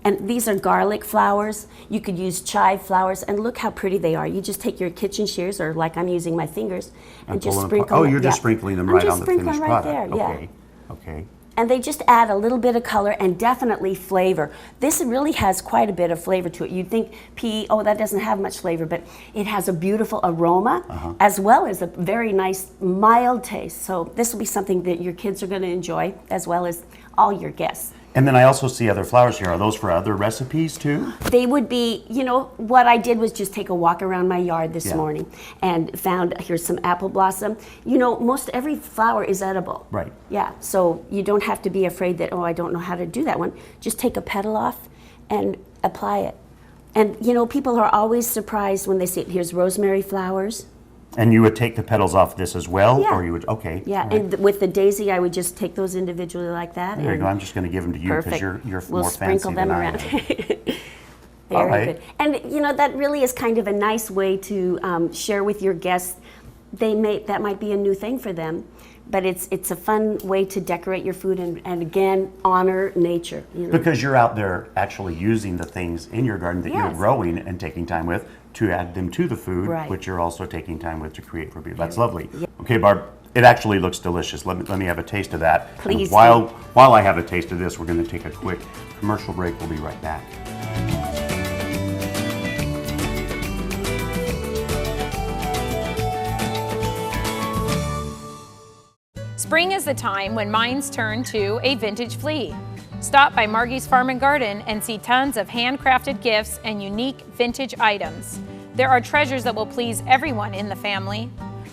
And these are garlic flowers. You could use chive flowers, and look how pretty they are. You just take your kitchen shears, or like I'm using my fingers, and just sprinkle them. Oh, you're just sprinkling them right on the finished right product. there, Okay. Okay. and they just add a little bit of color and definitely flavor. This really has quite a bit of flavor to it. You'd think pea, oh, that doesn't have much flavor, but it has a beautiful aroma as well as a very nice mild taste. So this will be something that your kids are going to enjoy as well as all your guests. And then I also see other flowers here. Are those for other recipes too? They would be, you know, what I did was just take a walk around my yard this morning and found, here's some apple blossom. You know, most every flower is edible. Right. Yeah, so you don't have to be afraid that, oh, I don't know how to do that one. Just take a petal off and apply it. And, you know, people are always surprised when they see, here's rosemary flowers. And you would take the petals off this as well? Yeah. Or you would, okay. Yeah, right. and with the daisy, I would just take those individually like that. There you go. I'm just going to give them to you because you're we'll more sprinkle fancy them than around. I am. Very right. good. And, you know, that really is kind of a nice way to share with your guests. That might be a new thing for them, but it's a fun way to decorate your food and again, honor nature. You know? Because you're out there actually using the things in your garden that you're growing and taking time with to add them to the food, which you're also taking time with to create for people. That's lovely. Yeah. Okay, Barb, it actually looks delicious. Let me have a taste of that. Please. And while I have a taste of this, we're going to take a quick commercial break. We'll be right back. Spring is the time when minds turn to a vintage flea. Stop by Margie's Farm and Garden and see tons of handcrafted gifts and unique vintage items. There are treasures that will please everyone in the family.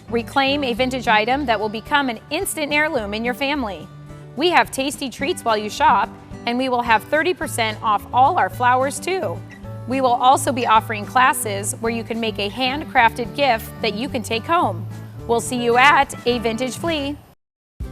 Reclaim a vintage item that will become an instant heirloom in your family. We have tasty treats while you shop, and we will have 30% off all our flowers too. We will also be offering classes where you can make a handcrafted gift that you can take home. We'll see you at A Vintage Flea.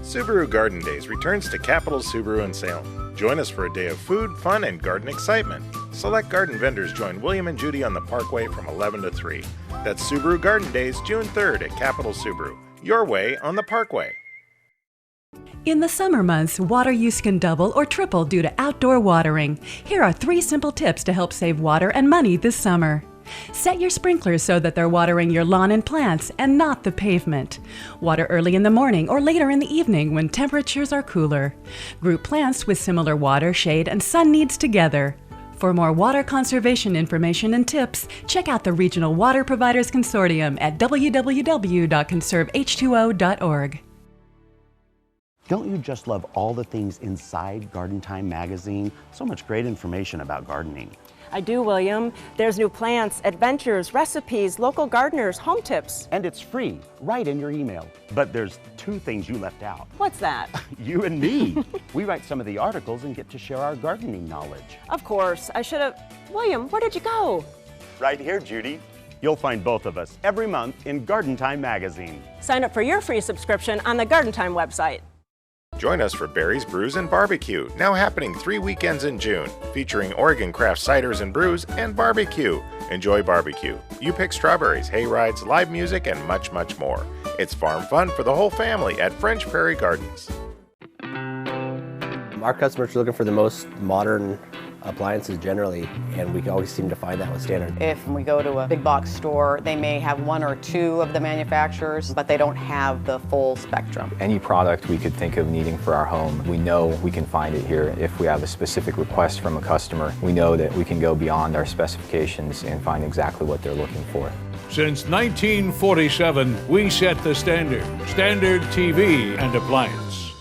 Subaru Garden Dayz returns to Capital Subaru in Salem. Join us for a day of food, fun, and garden excitement. Select garden vendors join William and Judy on the Parkway from 11 to 3. That's Subaru Garden Dayz, June 3rd at Capital Subaru. Your way on the Parkway. In the summer months, water use can double or triple due to outdoor watering. Here are 3 simple tips to help save water and money this summer. Set your sprinklers so that they're watering your lawn and plants and not the pavement. Water early in the morning or later in the evening when temperatures are cooler. Group plants with similar water, shade, and sun needs together. For more water conservation information and tips, check out the Regional Water Providers Consortium at www.conserveh2o.org. Don't you just love all the things inside Garden Time magazine? So much great information about gardening. I do, William. There's new plants, adventures, recipes, local gardeners, home tips. And it's free, right in your email. But there's 2 things you left out. What's that? You and me. We write some of the articles and get to share our gardening knowledge. Of course. I should have... William, where did you go? Right here, Judy. You'll find both of us every month in Garden Time magazine. Sign up for your free subscription on the Garden Time website. Join us for Berries, Brews, and Barbecue, now happening 3 weekends in June, featuring Oregon craft ciders and brews and barbecue. Enjoy barbecue. You pick strawberries, hay rides, live music, and much, much more. It's farm fun for the whole family at French Prairie Gardens. Our customers are looking for the most modern appliances generally, and we always seem to find that with Standard. If we go to a big box store, they may have 1 or 2 of the manufacturers, but they don't have the full spectrum. Any product we could think of needing for our home, we know we can find it here. If we have a specific request from a customer, we know that we can go beyond our specifications and find exactly what they're looking for. Since 1947, we set the standard. Standard TV and appliance.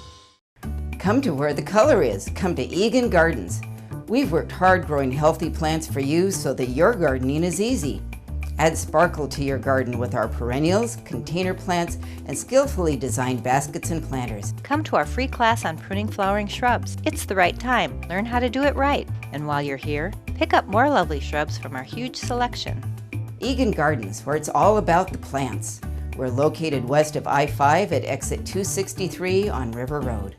Come to where the color is. Come to Egan Gardens. We've worked hard growing healthy plants for you so that your gardening is easy. Add sparkle to your garden with our perennials, container plants, and skillfully designed baskets and planters. Come to our free class on pruning flowering shrubs. It's the right time. Learn how to do it right. And while you're here, pick up more lovely shrubs from our huge selection. Egan Gardens, where it's all about the plants. We're located west of I-5 at exit 263 on River Road.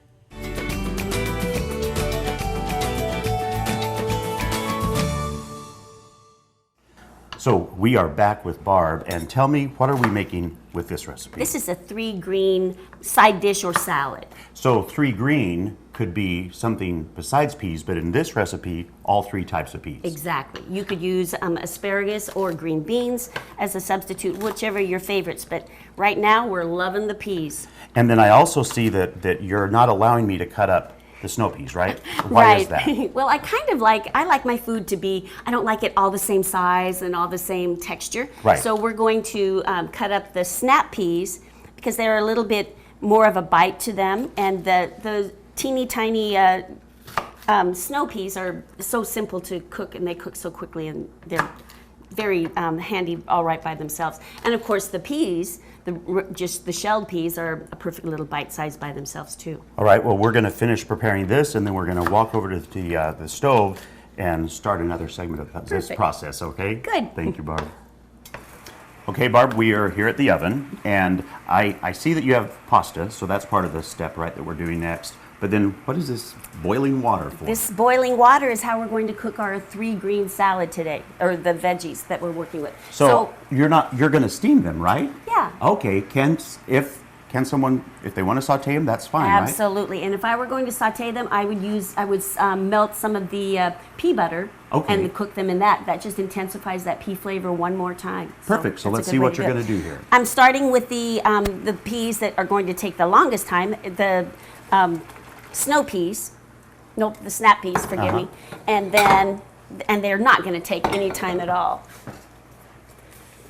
So we are back with Barb, and tell me, what are we making with this recipe? This is a 3 green side dish or salad. So 3 green could be something besides peas, but in this recipe, all 3 types of peas. Exactly. You could use asparagus or green beans as a substitute, whichever your favorites, but right now we're loving the peas. And then I also see that you're not allowing me to cut up The snow peas, right? Why is that? Well, I like my food to be, I don't like it all the same size and all the same texture. Right. So we're going to cut up the snap peas because they're a little bit more of a bite to them. And the teeny tiny snow peas are so simple to cook, and they cook so quickly, and they're very handy all right by themselves. And of course the peas, just the shelled peas, are a perfect little bite size by themselves too. All right, well, we're going to finish preparing this, and then we're going to walk over to the stove and start another segment of this process, okay? Good. Thank you, Barb. Okay, Barb, we are here at the oven, and I see that you have pasta, so that's part of the step, right, that we're doing next. But then what is this boiling water for? This boiling water is how we're going to cook our 3 green salad today, or the veggies that we're working with. So you're going to steam them, right? Yeah. Okay, can someone, if they want to saute them, that's fine, right? Absolutely. And if I were going to saute them, I would melt some of the pea butter and cook them in that. That just intensifies that pea flavor one more time. Perfect. So let's see what you're going to do here. I'm starting with the peas that are going to take the longest time. The snow peas, nope, the snap peas, forgive me, and they're not going to take any time at all.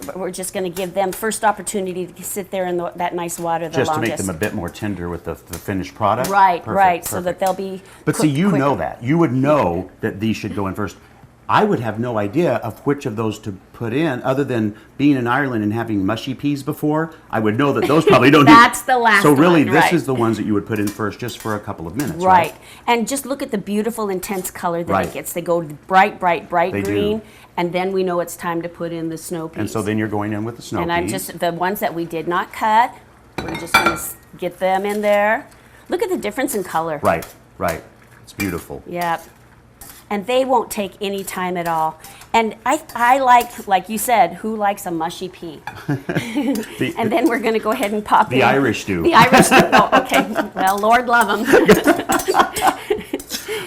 But we're just going to give them first opportunity to sit there in that nice water the longest. Just to make them a bit more tender with the finished product? Right, perfect, right, perfect. so that they'll be But see, you quicker. know that. You would know that these should go in first. I would have no idea of which of those to put in, other than being in Ireland and having mushy peas before. I would know that those probably don't That's the last So really, one, this right. is the ones that you would put in first just for a couple of minutes, right? Right, and just look at the beautiful intense color that Right. it gets. They go bright, bright, bright They green, do. and then we know it's time to put in the snow peas. And so then you're going in with the snow And peas. I'm just, the ones that we did not cut, we're just going to get them in there. Look at the difference in color. Right, right. It's beautiful. Yep. And they won't take any time at all. And I like you said, who likes a mushy pea? And then we're going to go ahead and pop in. The Irish do. The Irish do. Oh, okay. Well, Lord love them.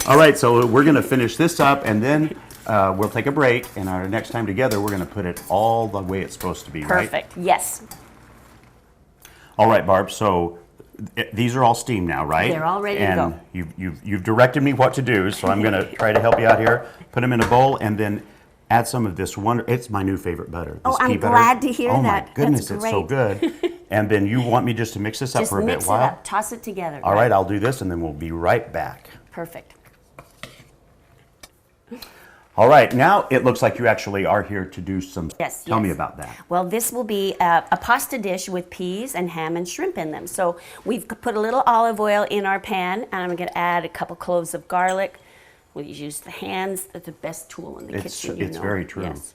All right, so we're going to finish this up, and then we'll take a break, and our next time together, we're going to put it all the way it's supposed to be, right? Perfect. Yes. All right, Barb, so these are all steamed now, right? They're all ready to go. And you've directed me what to do, so I'm going to try to help you out here. Put them in a bowl, and then add some of this it's my new favorite butter. Oh, this I'm pea butter. glad to hear that. Oh that. my goodness, That's it's so good. And then you want me just to mix this up for a bit while? Just mix it up. Toss it together. All right, I'll do this, and then we'll be right back. Perfect. All right, now it looks like you actually are here to do some. Yes. Tell me about that. Well, this will be a pasta dish with peas and ham and shrimp in them. So we've put a little olive oil in our pan, and I'm going to add a couple cloves of garlic. We'll use the hands. They're the best tool in the kitchen. It's very true. Yes.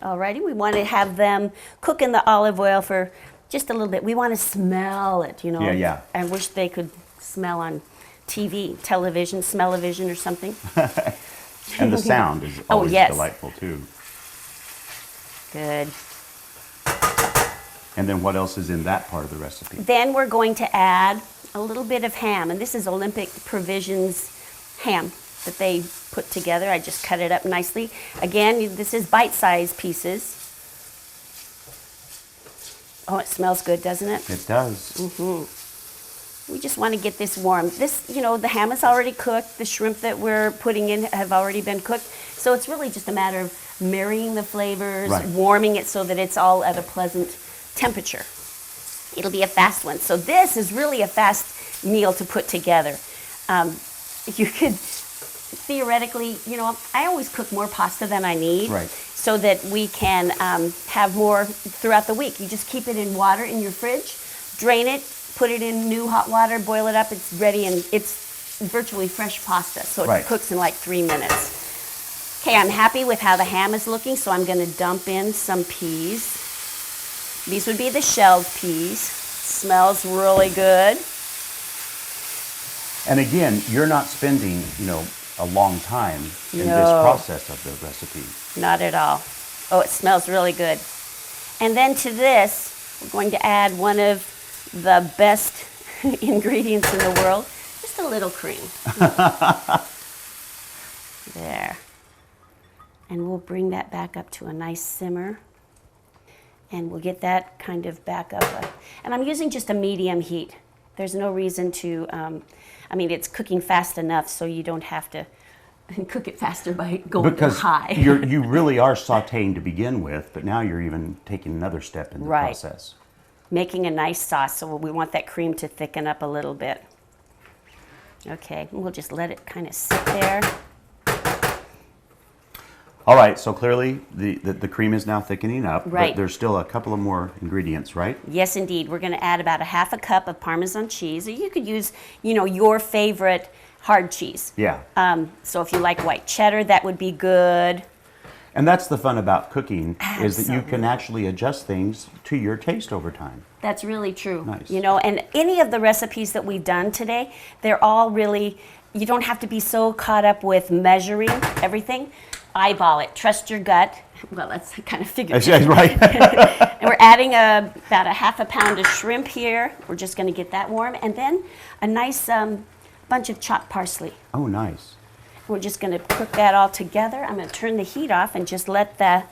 All righty, we want to have them cook in the olive oil for just a little bit. We want to smell it, you know. Yeah, yeah. I wish they could smell on television, smell-o-vision or something. And the sound is always delightful too. Good. And then what else is in that part of the recipe? Then we're going to add a little bit of ham, and this is Olympic Provisions ham that they put together. I just cut it up nicely. Again, this is bite-sized pieces. Oh, it smells good, doesn't it? It does. Mm-hmm. We just want to get this warm. This, you know, the ham is already cooked. The shrimp that we're putting in have already been cooked. So it's really just a matter of marrying the flavors, warming it so that it's all at a pleasant temperature. It'll be a fast one. So this is really a fast meal to put together. You could theoretically, you know, I always cook more pasta than I need. Right. So that we can have more throughout the week. You just keep it in water in your fridge, drain it, put it in new hot water, boil it up, it's ready, and it's virtually fresh pasta, so it cooks in like 3 minutes. Okay, I'm happy with how the ham is looking, so I'm going to dump in some peas. These would be the shelled peas. Smells really good. And again, you're not spending, you know, a long time in this process of the recipe. Not at all. Oh, it smells really good. And then to this, we're going to add one of the best ingredients in the world, just a little cream. There. And we'll bring that back up to a nice simmer. And we'll get that kind of back up. And I'm using just a medium heat. There's no reason to, I mean, it's cooking fast enough so you don't have to cook it faster by going high. You really are sauteing to begin with, but now you're even taking another step in the process. Making a nice sauce, so we want that cream to thicken up a little bit. Okay, we'll just let it kind of sit there. All right, so clearly the cream is now thickening up, Right. but there's still a couple of more ingredients, right? Yes, indeed. We're going to add about a half a cup of Parmesan cheese, or you could use, you know, your favorite hard cheese. Yeah. So if you like white cheddar, that would be good. And that's the fun about cooking, is that you can actually adjust things to your taste over time. That's really true. Nice. You know, and any of the recipes that we've done today, they're all really, you don't have to be so caught up with measuring everything. Eyeball it. Trust your gut. Well, that's kind of figured. That's right. And we're adding about a half a pound of shrimp here. We're just going to get that warm. And then a nice bunch of chopped parsley. Oh, nice. We're just going to cook that all together. I'm going to turn the heat off and just let the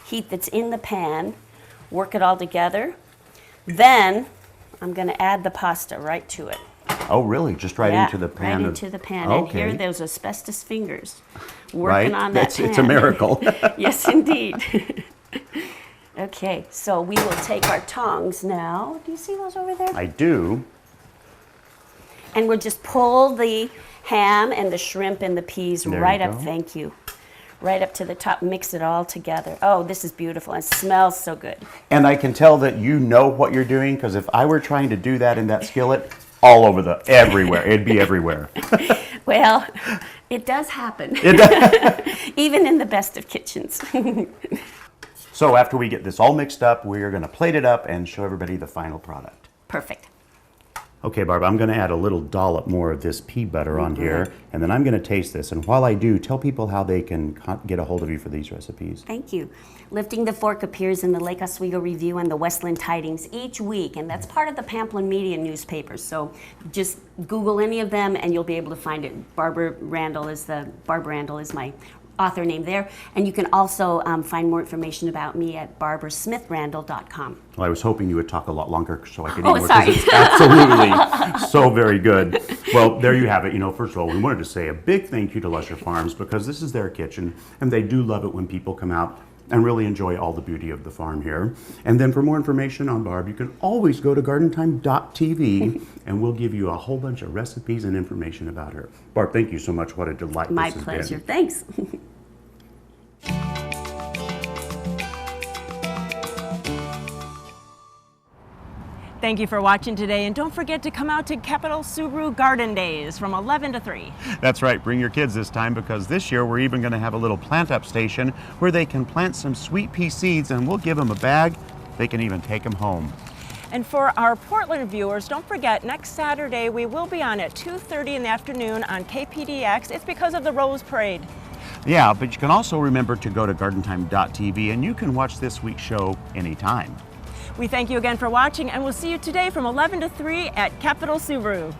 heat that's in the pan work it all together. Then I'm going to add the pasta right to it. Oh, really? Just right into the pan? Right into the pan. Okay. And here, those asbestos fingers working on that pan. It's a miracle. Yes, indeed. Okay, so we will take our tongs now. Do you see those over there? I do. And we'll just pull the ham and the shrimp and the peas right up. Thank you. Right up to the top, mix it all together. Oh, this is beautiful. It smells so good. And I can tell that you know what you're doing, because if I were trying to do that in that skillet, all over everywhere. It'd be everywhere. Well, it does happen. It does. Even in the best of kitchens. So after we get this all mixed up, we are going to plate it up and show everybody the final product. Perfect. Okay, Barb, I'm going to add a little dollop more of this pea butter on here, and then I'm going to taste this. And while I do, tell people how they can get a hold of you for these recipes. Thank you. Lifting the Fork appears in the Lake Oswego Review and the Westland Tidings each week, and that's part of the Pamplin Media newspapers. So just Google any of them, and you'll be able to find it. Barb Randall is my author name there, and you can also find more information about me at barbarasmithrandall.com. Well, I was hoping you would talk a lot longer so I could eat Oh, more, sorry. because it's absolutely so very good. Well, there you have it. You know, first of all, we wanted to say a big thank you to Lusher Farms, because this is their kitchen, and they do love it when people come out and really enjoy all the beauty of the farm here. And then for more information on Barb, you can always go to gardentime.tv, and we'll give you a whole bunch of recipes and information about her. Barb, thank you so much. What a delight My this has pleasure. been. Thanks. Thank you for watching today, and don't forget to come out to Capital Subaru Garden Dayz from 11 to 3. That's right, bring your kids this time, because this year we're even going to have a little plant-up station where they can plant some sweet pea seeds, and we'll give them a bag. They can even take them home. And for our Portland viewers, don't forget, next Saturday we will be on at 2:30 in the afternoon on KPDX. It's because of the Rose Parade. Yeah, but you can also remember to go to gardentime.tv, and you can watch this week's show anytime. We thank you again for watching, and we'll see you today from 11 to 3 at Capital Subaru.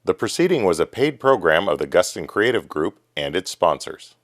The proceeding was a paid program of the Guston Creative Group and its sponsors.